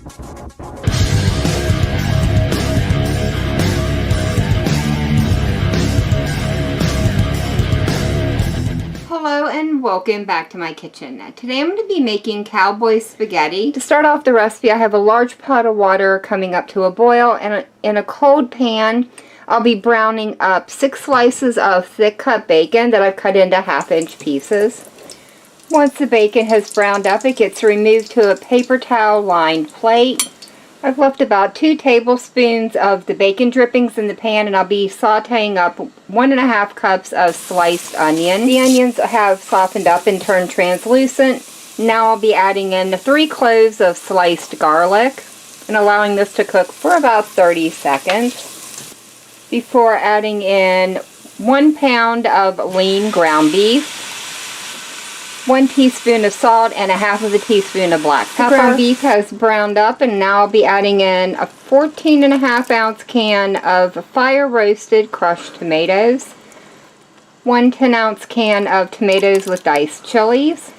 Hello and welcome back to my kitchen. Today I'm going to be making cowboy spaghetti. To start off the recipe, I have a large pot of water coming up to a boil, and in a cold pan I'll be browning up 6 slices of thick cut bacon that I've cut into 1/2-inch pieces. Once the bacon has browned up, it gets removed to a paper towel lined plate. I've left about 2 tablespoons of the bacon drippings in the pan, and I'll be sauteing up 1½ cups of sliced onion. The onions have softened up and turned translucent. Now I'll be adding in 3 cloves of sliced garlic and allowing this to cook for about 30 seconds before adding in 1 pound of lean ground beef, 1 teaspoon of salt, and 1/2 teaspoon of black pepper. The ground beef has browned up, and now I'll be adding in a 14½ ounce can of fire roasted crushed tomatoes, 1 10-ounce can of tomatoes with diced chilies,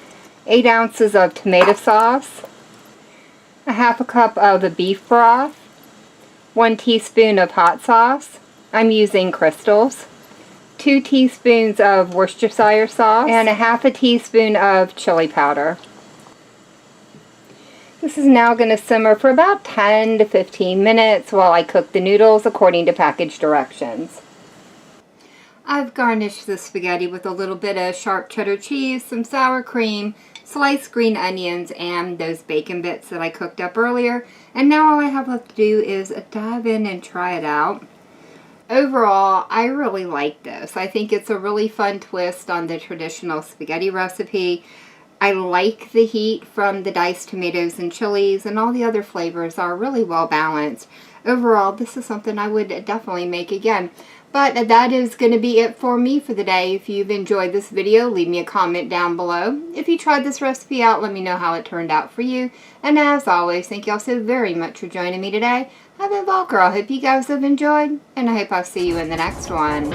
8 ounces of tomato sauce, 1/2 cup of beef broth, 1 teaspoon of hot sauce. I'm using Crystals. 2 teaspoons of Worcestershire sauce, and 1/2 teaspoon of chili powder. This is now going to simmer for about 10 to 15 minutes while I cook the noodles according to package directions. I've garnished the spaghetti with a little bit of sharp cheddar cheese, some sour cream, sliced green onions, and those bacon bits that I cooked up earlier. And now all I have left to do is dive in and try it out. Overall, I really like this. I think it's a really fun twist on the traditional spaghetti recipe. I like the heat from the diced tomatoes and chilies, and all the other flavors are really well balanced. Overall, this is something I would definitely make again. But that is going to be it for me for the day. If you've enjoyed this video, leave me a comment down below. If you tried this recipe out, let me know how it turned out for you. And as always, thank you all so very much for joining me today. I've been Volker. I hope you guys have enjoyed, and I hope I'll see you in the next one.